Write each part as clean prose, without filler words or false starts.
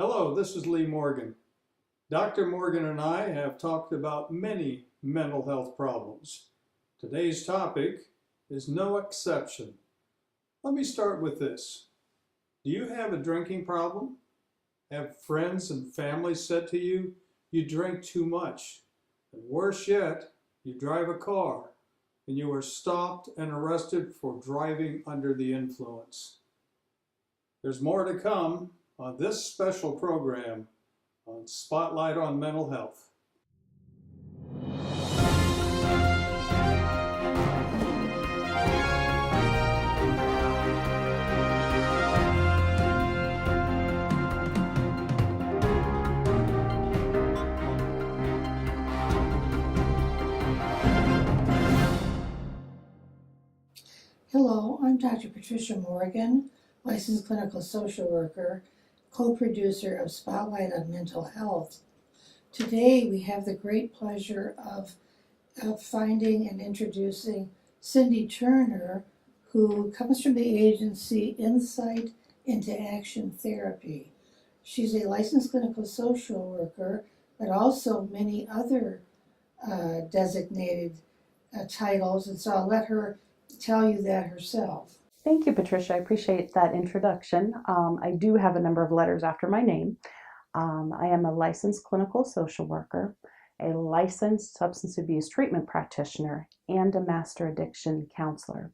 Hello, this is Lee Morgan. Dr. Morgan and I have talked about many mental health problems. Today's topic is no exception. Let me start with this. Do you have a drinking problem? Have friends and family said to you, you drink too much? And worse yet, you drive a car and you are stopped and arrested for driving under the influence. There's more to come on this special program on Spotlight on Mental Health. Hello, I'm Dr. Patricia Morgan, licensed clinical social worker, co-producer of Spotlight on Mental Health. Today we have the great pleasure of finding and introducing Cindy Turner, who comes from the agency Insight into Action Therapy. She's a licensed clinical social worker, but also many other designated titles, and so I'll let her tell you that herself. Thank you, Patricia. I appreciate that introduction. I do have a number of letters after my name. I am a licensed clinical social worker, a licensed substance abuse treatment practitioner, and a master addiction counselor.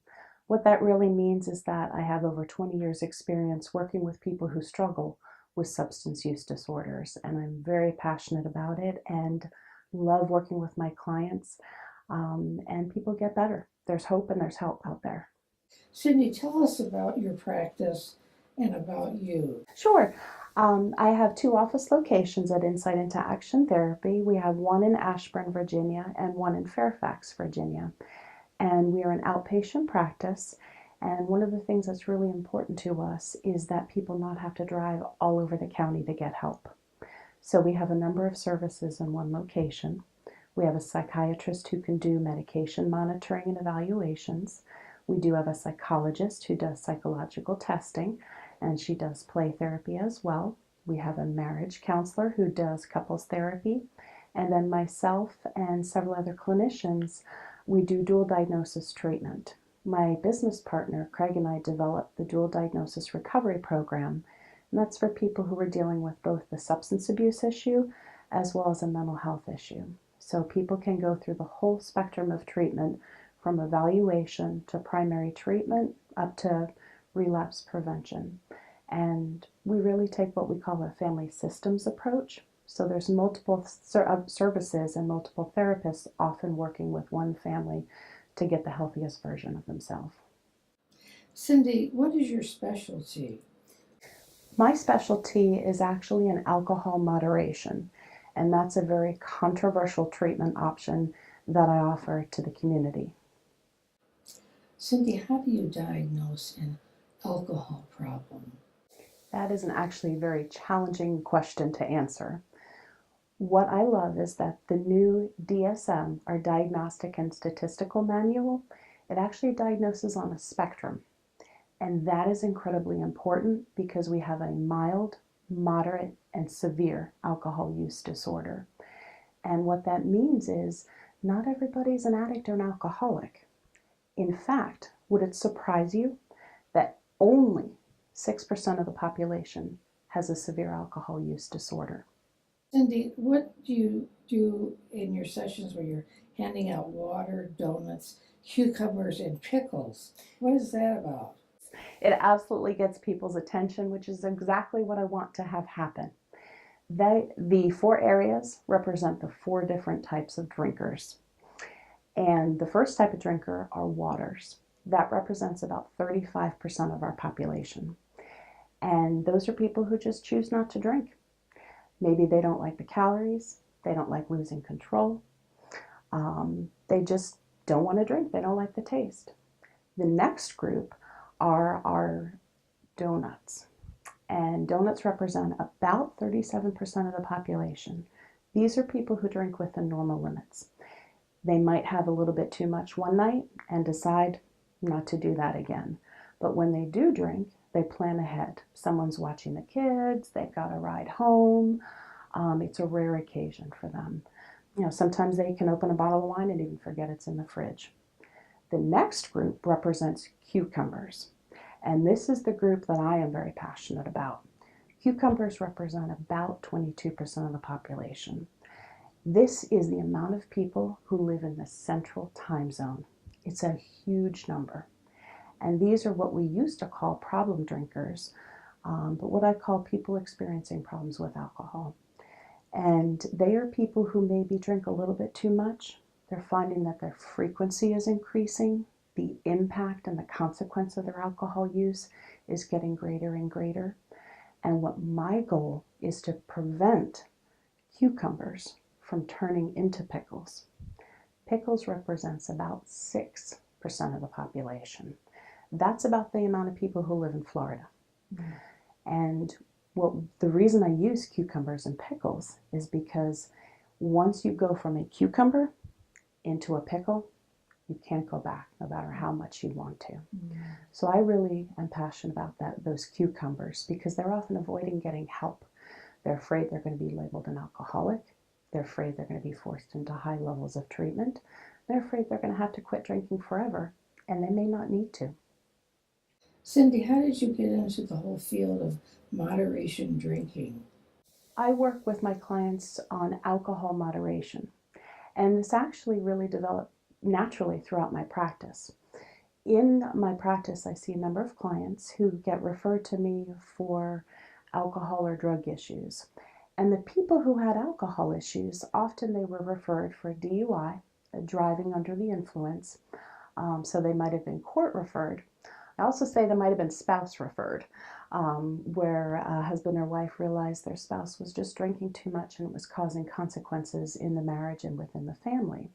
What that really means is that I have over 20 years experience working with people who struggle with substance use disorders, and I'm very passionate about it and love working with my clients, and people get better. There's hope and there's help out there. Cindy, tell us about your practice and about you. Sure. I have 2 office locations at Insight into Action Therapy. We have one in Ashburn, Virginia, and one in Fairfax, Virginia. And we are an outpatient practice. And one of the things that's really important to us is that people not have to drive all over the county to get help. So we have a number of services in one location. We have a psychiatrist who can do medication monitoring and evaluations. We do have a psychologist who does psychological testing, and she does play therapy as well. We have a marriage counselor who does couples therapy, and then myself and several other clinicians, we do dual diagnosis treatment. My business partner, Craig, and I developed the dual diagnosis recovery program, and that's for people who are dealing with both the substance abuse issue as well as a mental health issue. So people can go through the whole spectrum of treatment, from evaluation to primary treatment up to relapse prevention. And we really take what we call a family systems approach. So there's multiple services and multiple therapists often working with one family to get the healthiest version of themselves. Cindy, what is your specialty? My specialty is actually in alcohol moderation, and that's a very controversial treatment option that I offer to the community. Cindy, how do you diagnose an alcohol problem? That is actually a very challenging question to answer. What I love is that the new DSM, our Diagnostic and Statistical Manual, it actually diagnoses on a spectrum. And that is incredibly important because we have a mild, moderate, and severe alcohol use disorder. And what that means is not everybody's an addict or an alcoholic. In fact, would it surprise you that only 6% of the population has a severe alcohol use disorder? Cindy, what do you do in your sessions where you're handing out water, donuts, cucumbers, and pickles? What is that about? It absolutely gets people's attention, which is exactly what I want to have happen. The 4 areas represent the 4 different types of drinkers. And the first type of drinker are waters. That represents about 35% of our population. And those are people who just choose not to drink. Maybe they don't like the calories, they don't like losing control, they just don't want to drink, they don't like the taste. The next group are our donuts. And donuts represent about 37% of the population. These are people who drink within normal limits. They might have a little bit too much one night and decide not to do that again. But when they do drink, They plan ahead. Someone's watching the kids, they've got a ride home. It's a rare occasion for them. Sometimes they can open a bottle of wine and even forget it's in the fridge. The next group represents cucumbers. And this is the group that I am very passionate about. Cucumbers represent about 22% of the population. This is the amount of people who live in the central time zone. It's a huge number. And these are what we used to call problem drinkers, but what I call people experiencing problems with alcohol. And they are people who maybe drink a little bit too much. They're finding that their frequency is increasing. The impact and the consequence of their alcohol use is getting greater and greater. And what my goal is to prevent cucumbers from turning into pickles. Pickles represents about 6% of the population. That's about the amount of people who live in Florida. Mm-hmm. And the reason I use cucumbers and pickles is because once you go from a cucumber into a pickle, you can't go back no matter how much you want to. Mm-hmm. So I really am passionate about those cucumbers because they're often avoiding getting help. They're afraid they're going to be labeled an alcoholic. They're afraid they're going to be forced into high levels of treatment. They're afraid they're going to have to quit drinking forever, and they may not need to. Cindy, how did you get into the whole field of moderation drinking? I work with my clients on alcohol moderation, and this actually really developed naturally throughout my practice. In my practice, I see a number of clients who get referred to me for alcohol or drug issues. And the people who had alcohol issues, often they were referred for a DUI, driving under the influence. So they might have been court referred. I also say they might have been spouse referred, where a husband or wife realized their spouse was just drinking too much and it was causing consequences in the marriage and within the family.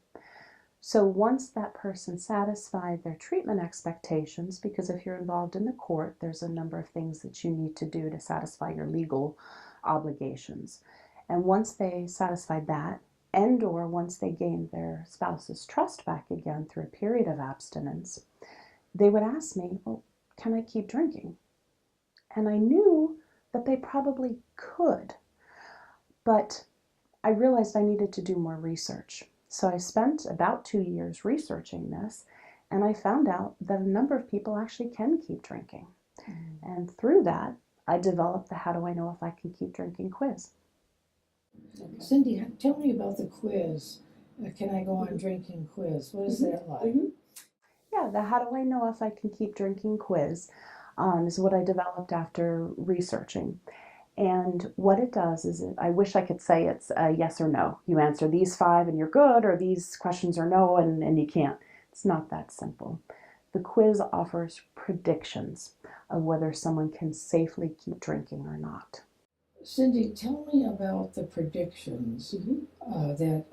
So once that person satisfied their treatment expectations, because if you're involved in the court, there's a number of things that you need to do to satisfy your legal obligations. And once they satisfied that, and or once they gained their spouse's trust back again through a period of abstinence, they would ask me, well, can I keep drinking? And I knew that they probably could, but I realized I needed to do more research. So I spent about 2 years researching this, and I found out that a number of people actually can keep drinking. Mm-hmm. And through that, I developed the How Do I Know If I Can Keep Drinking quiz. Okay. Cindy, tell me about the quiz. Can I go on drinking quiz? What is that like? Mm-hmm. Yeah, the How Do I Know If I Can Keep Drinking quiz is what I developed after researching. And what it does is, I wish I could say it's a yes or no. You answer these 5 and you're good, or these questions are no and you can't. It's not that simple. The quiz offers predictions of whether someone can safely keep drinking or not. Cindy, tell me about the predictions that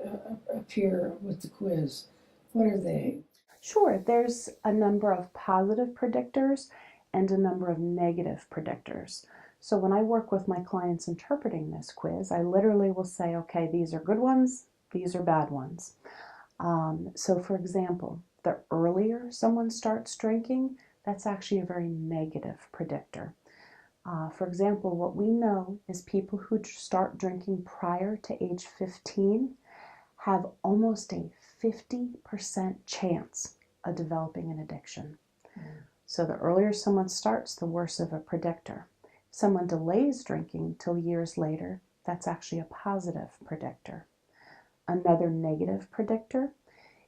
appear with the quiz. What are they? Sure, there's a number of positive predictors and a number of negative predictors. So when I work with my clients interpreting this quiz, I literally will say, okay, these are good ones, these are bad ones. So for example, the earlier someone starts drinking, that's actually a very negative predictor. For example, what we know is people who start drinking prior to age 15 have almost a 50% chance of developing an addiction. So the earlier someone starts, the worse of a predictor. If someone delays drinking till years later, that's actually a positive predictor. Another negative predictor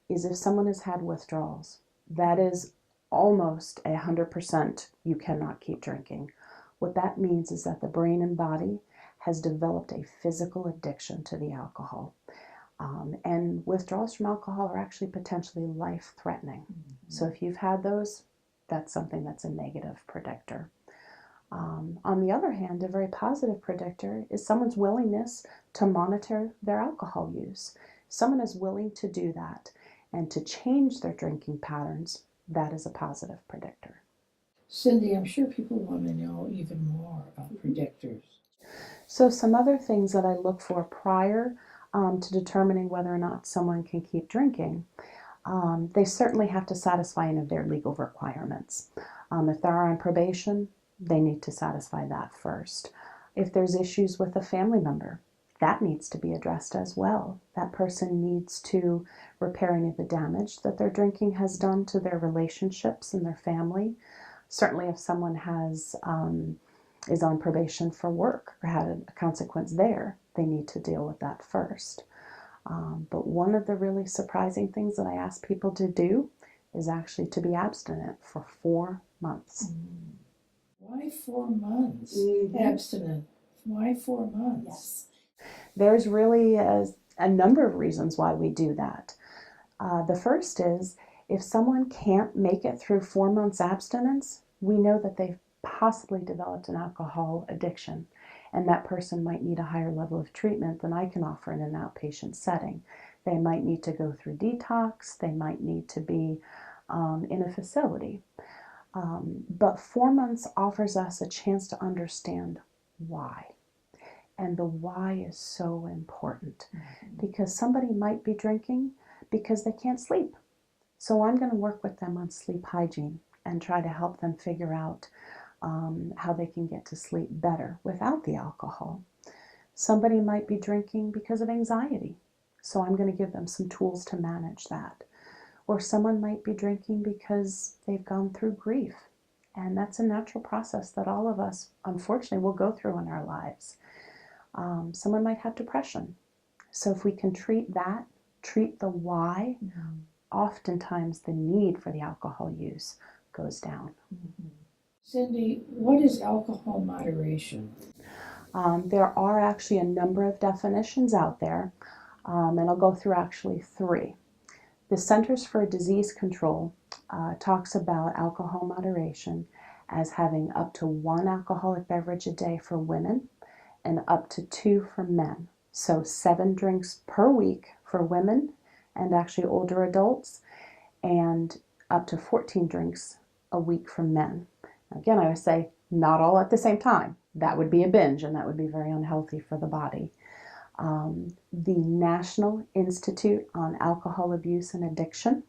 is if someone has had withdrawals. That is almost 100% you cannot keep drinking. What that means is that the brain and body has developed a physical addiction to the alcohol. And withdrawals from alcohol are actually potentially life-threatening. Mm-hmm. So if you've had those, that's something that's a negative predictor. On the other hand, a very positive predictor is someone's willingness to monitor their alcohol use. Someone is willing to do that and to change their drinking patterns. That is a positive predictor. Cindy, I'm sure people want to know even more about predictors. So some other things that I look for prior to determining whether or not someone can keep drinking, they certainly have to satisfy any of their legal requirements. If they're on probation, they need to satisfy that first. If there's issues with a family member, that needs to be addressed as well. That person needs to repair any of the damage that their drinking has done to their relationships and their family. Certainly if someone is on probation for work or had a consequence there, they need to deal with that first. But one of the really surprising things that I ask people to do is actually to be abstinent for 4 months. Why 4 months? Abstinent. Why 4 months? Yes. There's really a number of reasons why we do that. The first is if someone can't make it through 4 months abstinence, we know that they've possibly developed an alcohol addiction, and that person might need a higher level of treatment than I can offer in an outpatient setting. They might need to go through detox, they might need to be in a facility. But 4 months offers us a chance to understand why. And the why is so important because somebody might be drinking because they can't sleep. So I'm going to work with them on sleep hygiene and try to help them figure out how they can get to sleep better without the alcohol. Somebody might be drinking because of anxiety. So I'm going to give them some tools to manage that. Or someone might be drinking because they've gone through grief. And that's a natural process that all of us, unfortunately, will go through in our lives. Someone might have depression. So if we can treat that, treat the why, oftentimes the need for the alcohol use goes down. Cindy, what is alcohol moderation? There are actually a number of definitions out there, and I'll go through actually 3. The Centers for Disease Control talks about alcohol moderation as having up to 1 alcoholic beverage a day for women and up to 2 for men. So 7 drinks per week for women and actually older adults, and up to 14 drinks a week for men. Again, I would say not all at the same time. That would be a binge, and that would be very unhealthy for the body. The National Institute on Alcohol Abuse and Addiction,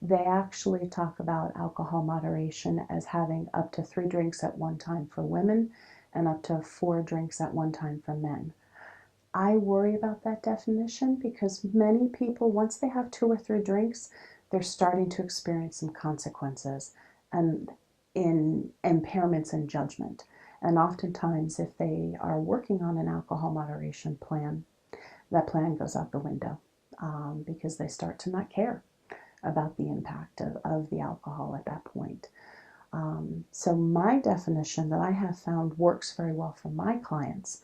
they actually talk about alcohol moderation as having up to 3 drinks at one time for women and up to 4 drinks at one time for men. I worry about that definition because many people, once they have 2 or 3 drinks, they're starting to experience some consequences and in impairments in judgment. And oftentimes, if they are working on an alcohol moderation plan, that plan goes out the window because they start to not care about the impact of the alcohol at that point. So my definition that I have found works very well for my clients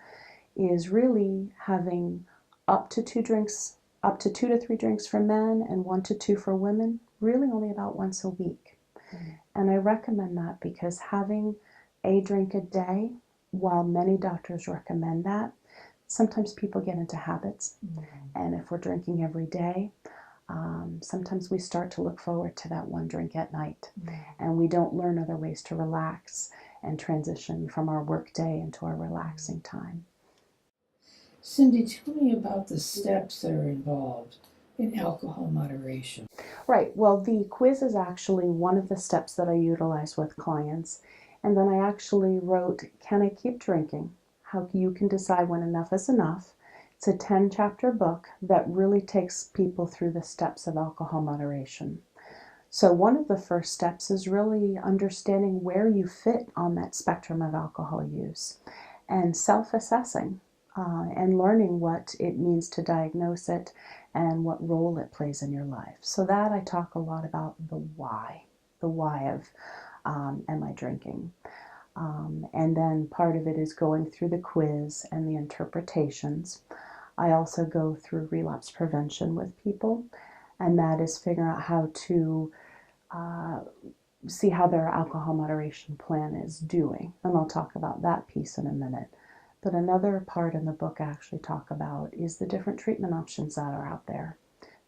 is really having up to 2 drinks, up to 2 to 3 drinks for men and 1 to 2 for women, really only about once a week. And I recommend that because having a drink a day, while many doctors recommend that, sometimes people get into habits. And if we're drinking every day, sometimes we start to look forward to that 1 drink at night. And we don't learn other ways to relax and transition from our work day into our relaxing time. Cindy, tell me about the steps that are involved in alcohol moderation. Right. Well, the quiz is actually one of the steps that I utilize with clients. And then I actually wrote, Can I Keep Drinking? How you can decide when enough is enough. It's a 10-chapter book that really takes people through the steps of alcohol moderation. So one of the first steps is really understanding where you fit on that spectrum of alcohol use and self-assessing and learning what it means to diagnose it and what role it plays in your life. So that I talk a lot about the why of am I drinking? And then part of it is going through the quiz and the interpretations. I also go through relapse prevention with people, and that is figuring out how to see how their alcohol moderation plan is doing. And I'll talk about that piece in a minute. But another part in the book I actually talk about is the different treatment options that are out there.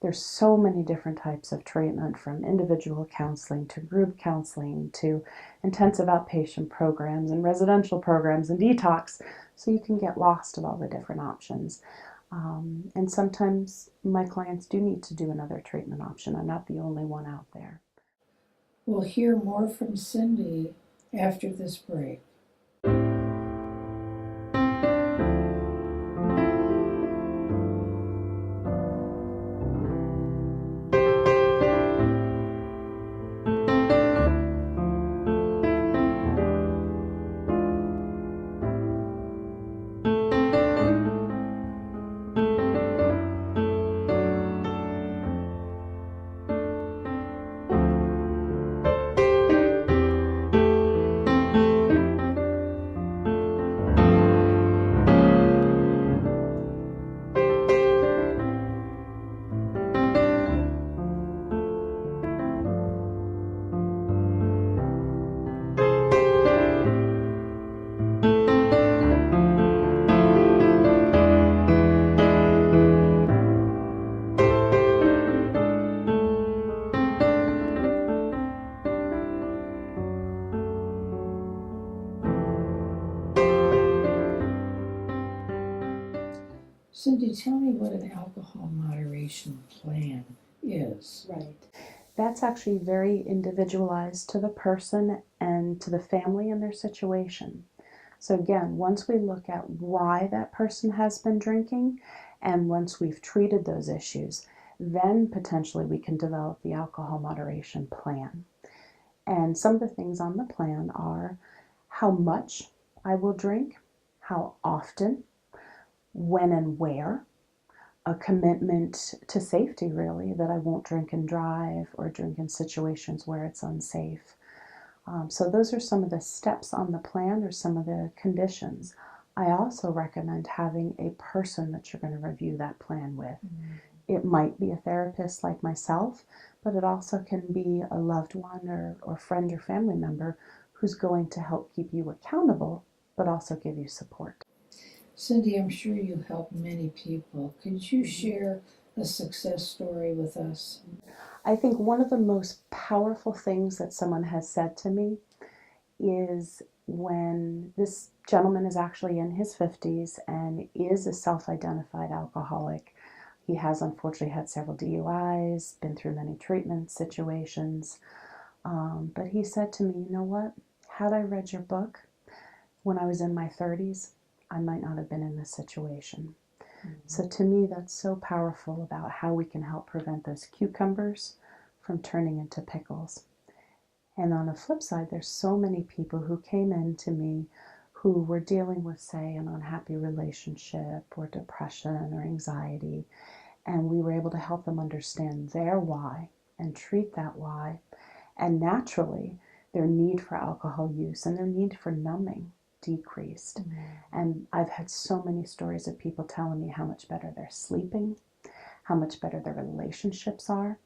There's so many different types of treatment, from individual counseling to group counseling to intensive outpatient programs and residential programs and detox, so you can get lost of all the different options. And sometimes my clients do need to do another treatment option. I'm not the only one out there. We'll hear more from Cindy after this break. Cindy, tell me what an alcohol moderation plan is. Right. That's actually very individualized to the person and to the family and their situation. So again, once we look at why that person has been drinking, and once we've treated those issues, then potentially we can develop the alcohol moderation plan. And some of the things on the plan are how much I will drink, how often, when and where, a commitment to safety, really, that I won't drink and drive or drink in situations where it's unsafe. So those are some of the steps on the plan or some of the conditions. I also recommend having a person that you're going to review that plan with. It might be a therapist like myself, but it also can be a loved one or friend or family member who's going to help keep you accountable, but also give you support. Cindy, I'm sure you help many people. Could you share a success story with us? I think one of the most powerful things that someone has said to me is when this gentleman is actually in his 50s and is a self-identified alcoholic. He has unfortunately had several DUIs, been through many treatment situations. But he said to me, you know what? Had I read your book when I was in my 30s, I might not have been in this situation. So to me, that's so powerful about how we can help prevent those cucumbers from turning into pickles. And on the flip side, there's so many people who came in to me who were dealing with, say, an unhappy relationship or depression or anxiety, and we were able to help them understand their why and treat that why, and naturally their need for alcohol use and their need for numbing decreased. And I've had so many stories of people telling me how much better they're sleeping, how much better their relationships are,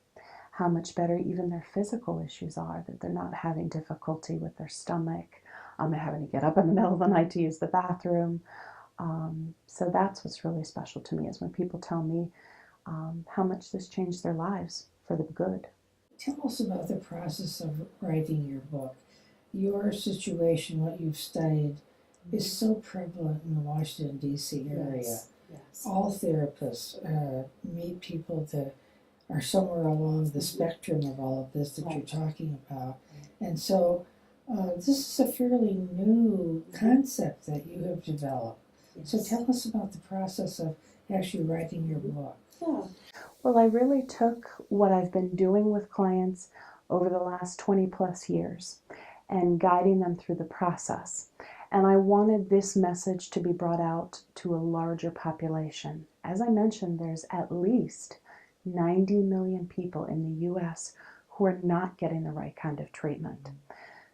how much better even their physical issues are, that they're not having difficulty with their stomach, they're having to get up in the middle of the night to use the bathroom. So that's what's really special to me, is when people tell me how much this changed their lives for the good. Tell us about the process of writing your book. Your situation, what you've studied, is so prevalent in the Washington, D.C. area. Yes. All therapists meet people that are somewhere along the spectrum of all of this that you're talking about. And so this is a fairly new concept that you have developed. So tell us about the process of actually writing your book. Yeah. Well, I really took what I've been doing with clients over the last 20 plus years and guiding them through the process. And I wanted this message to be brought out to a larger population. As I mentioned, there's at least 90 million people in the US who are not getting the right kind of treatment.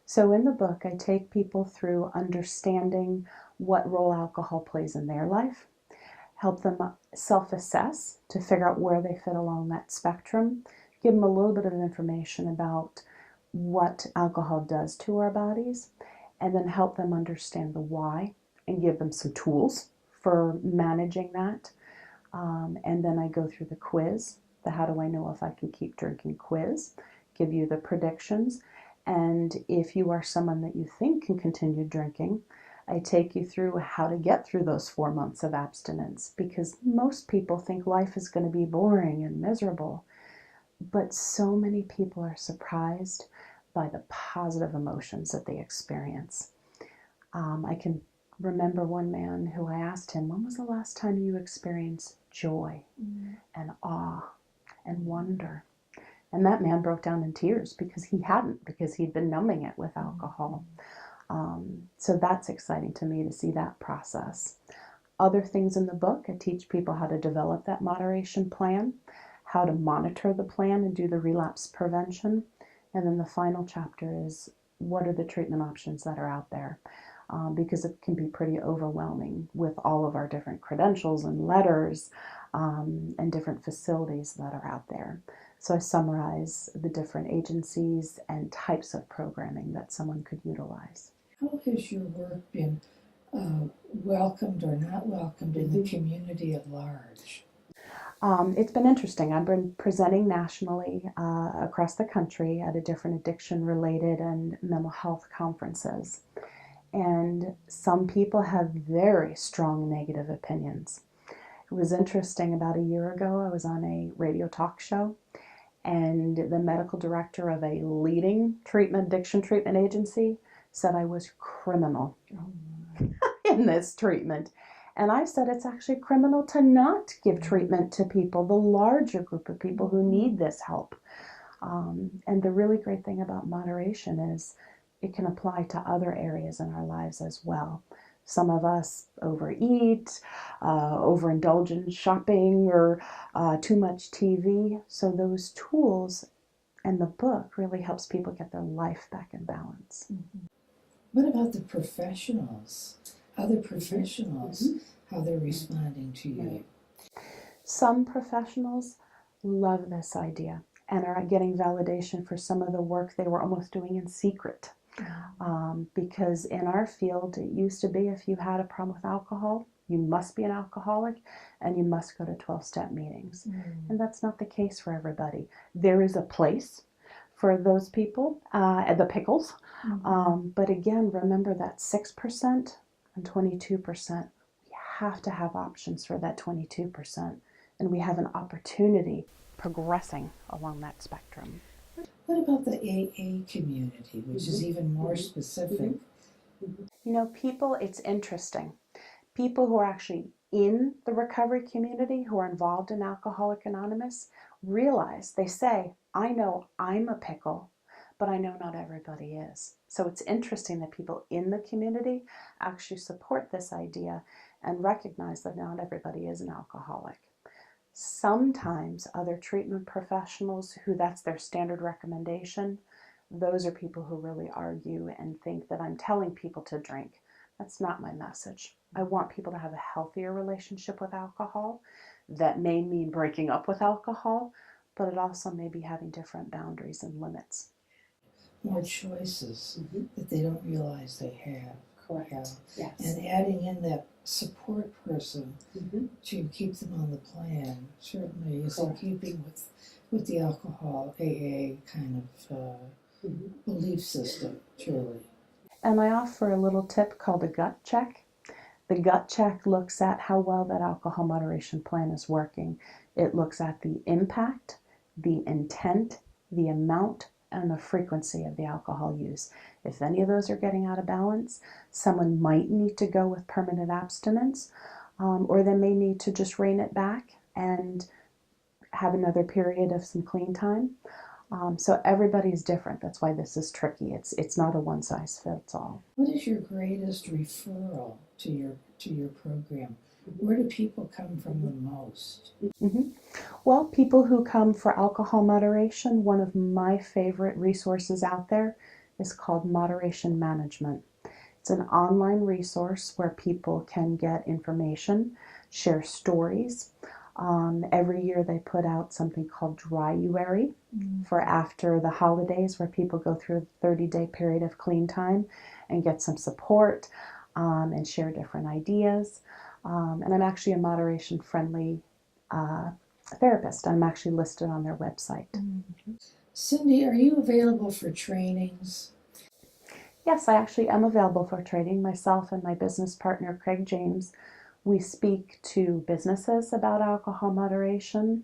So in the book, I take people through understanding what role alcohol plays in their life, help them self-assess to figure out where they fit along that spectrum, give them a little bit of information about what alcohol does to our bodies, and then help them understand the why and give them some tools for managing that. And then I go through the quiz, the how do I know if I can keep drinking quiz, give you the predictions, and if you are someone that you think can continue drinking, I take you through how to get through those 4 months of abstinence, because most people think life is going to be boring and miserable, but so many people are surprised by the positive emotions that they experience. I can remember one man who I asked him, when was the last time you experienced joy and awe and wonder? And that man broke down in tears because he'd been numbing it with alcohol. So that's exciting to me to see that process. Other things in the book, I teach people how to develop that moderation plan, how to monitor the plan and do the relapse prevention. And then the final chapter is what are the treatment options that are out there? Because it can be pretty overwhelming with all of our different credentials and letters and different facilities that are out there. So I summarize the different agencies and types of programming that someone could utilize. How has your work been welcomed or not welcomed in the community at large? It's been interesting. I've been presenting nationally across the country at a different addiction-related and mental health conferences. And some people have very strong negative opinions. It was interesting, about a year ago, I was on a radio talk show, and the medical director of a leading addiction treatment agency said I was criminal in this treatment. And I said it's actually criminal to not give treatment to people, the larger group of people who need this help. And the really great thing about moderation is it can apply to other areas in our lives as well. Some of us overeat, overindulge in shopping, or too much TV. So those tools and the book really helps people get their life back in balance. What about the professionals? Other professionals, how they're responding to you? Some professionals love this idea and are getting validation for some of the work they were almost doing in secret. Because in our field, it used to be if you had a problem with alcohol, you must be an alcoholic and you must go to 12-step meetings. And that's not the case for everybody. There is a place for those people, the pickles. But again, remember that 6% and 22%. We have to have options for that 22%. And we have an opportunity progressing along that spectrum. What about the AA community, which is even more specific? You know, people, it's interesting. People who are actually in the recovery community, who are involved in Alcoholics Anonymous, realize, they say, I know I'm a pickle, but I know not everybody is. So it's interesting that people in the community actually support this idea and recognize that not everybody is an alcoholic. Sometimes other treatment professionals who that's their standard recommendation, those are people who really argue and think that I'm telling people to drink. That's not my message. I want people to have a healthier relationship with alcohol. That may mean breaking up with alcohol, but it also may be having different boundaries and limits. More choices that they don't realize they have. Correct. Yeah. Yes. And adding in that support person to keep them on the plan certainly is in keeping with the alcohol AA kind of belief system, truly. And I offer a little tip called a gut check. The gut check looks at how well that alcohol moderation plan is working. It looks at the impact, the intent, the amount, and the frequency of the alcohol use. If any of those are getting out of balance, someone might need to go with permanent abstinence, or they may need to just rein it back and have another period of some clean time. So everybody's different. That's why this is tricky. It's not a one size fits all. What is your greatest referral to your program? Where do people come from the most? Well, people who come for alcohol moderation, one of my favorite resources out there is called Moderation Management. It's an online resource where people can get information, share stories. Every year they put out something called Dryuary for after the holidays, where people go through a 30-day period of clean time and get some support and share different ideas. And I'm actually a moderation-friendly therapist. I'm actually listed on their website. Cindy, are you available for trainings? Yes, I actually am available for training. Myself and my business partner, Craig James, we speak to businesses about alcohol moderation,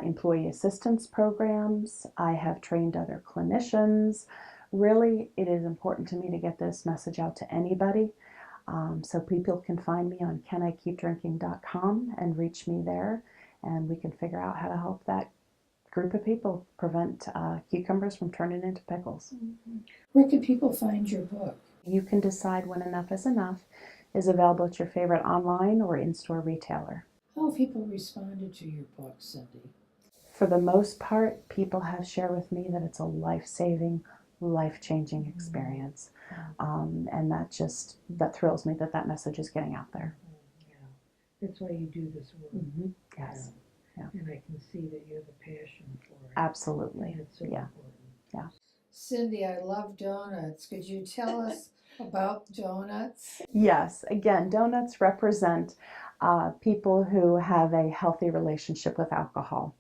employee assistance programs. I have trained other clinicians. Really, it is important to me to get this message out to anybody. So people can find me on canikeepdrinking.com and reach me there, and we can figure out how to help that group of people prevent cucumbers from turning into pickles. Where can people find your book? You can decide when Enough is Enough is available at your favorite online or in-store retailer. How have people responded to your book, Cindy? For the most part, people have shared with me that it's a life-saving, life-changing experience. And that thrills me that message is getting out there. Yeah, that's why you do this work. Yes. Yeah. And I can see that you have a passion for it. Absolutely. And it's so Yeah. important. Yeah. Cindy, I love donuts. Could you tell us about donuts? Yes. Again, donuts represent people who have a healthy relationship with alcohol.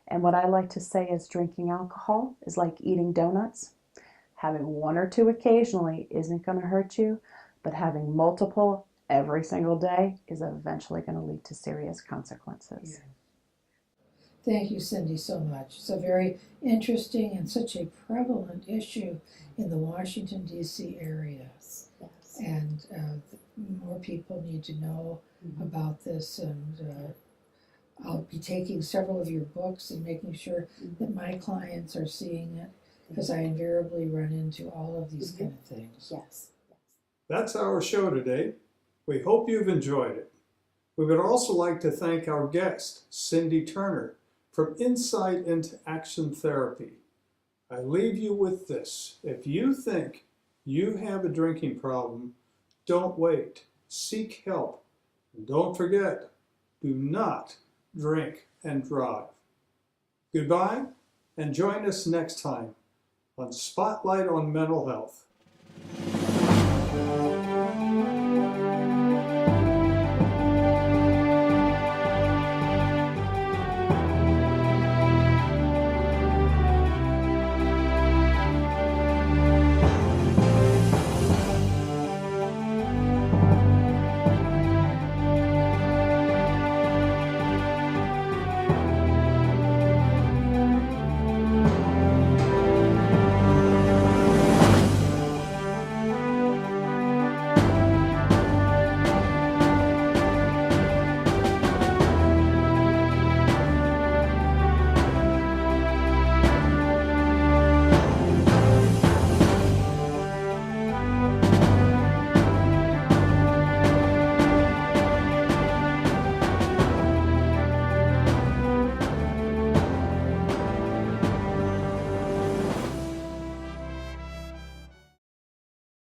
And what I like to say is drinking alcohol is like eating donuts. Having one or two occasionally isn't going to hurt you, but having multiple every single day is eventually going to lead to serious consequences. Thank you, Cindy, so much. It's a very interesting and such a prevalent issue in the Washington, D.C. area. Yes. And more people need to know about this. And I'll be taking several of your books and making sure that my clients are seeing it, because I invariably run into all of these kind of things. Yes. That's our show today. We hope you've enjoyed it. We would also like to thank our guest, Cindy Turner, from Insight into Action Therapy. I leave you with this. If you think you have a drinking problem, don't wait. Seek help. And don't forget, do not drink and drive. Goodbye, and join us next time on Spotlight on Mental Health.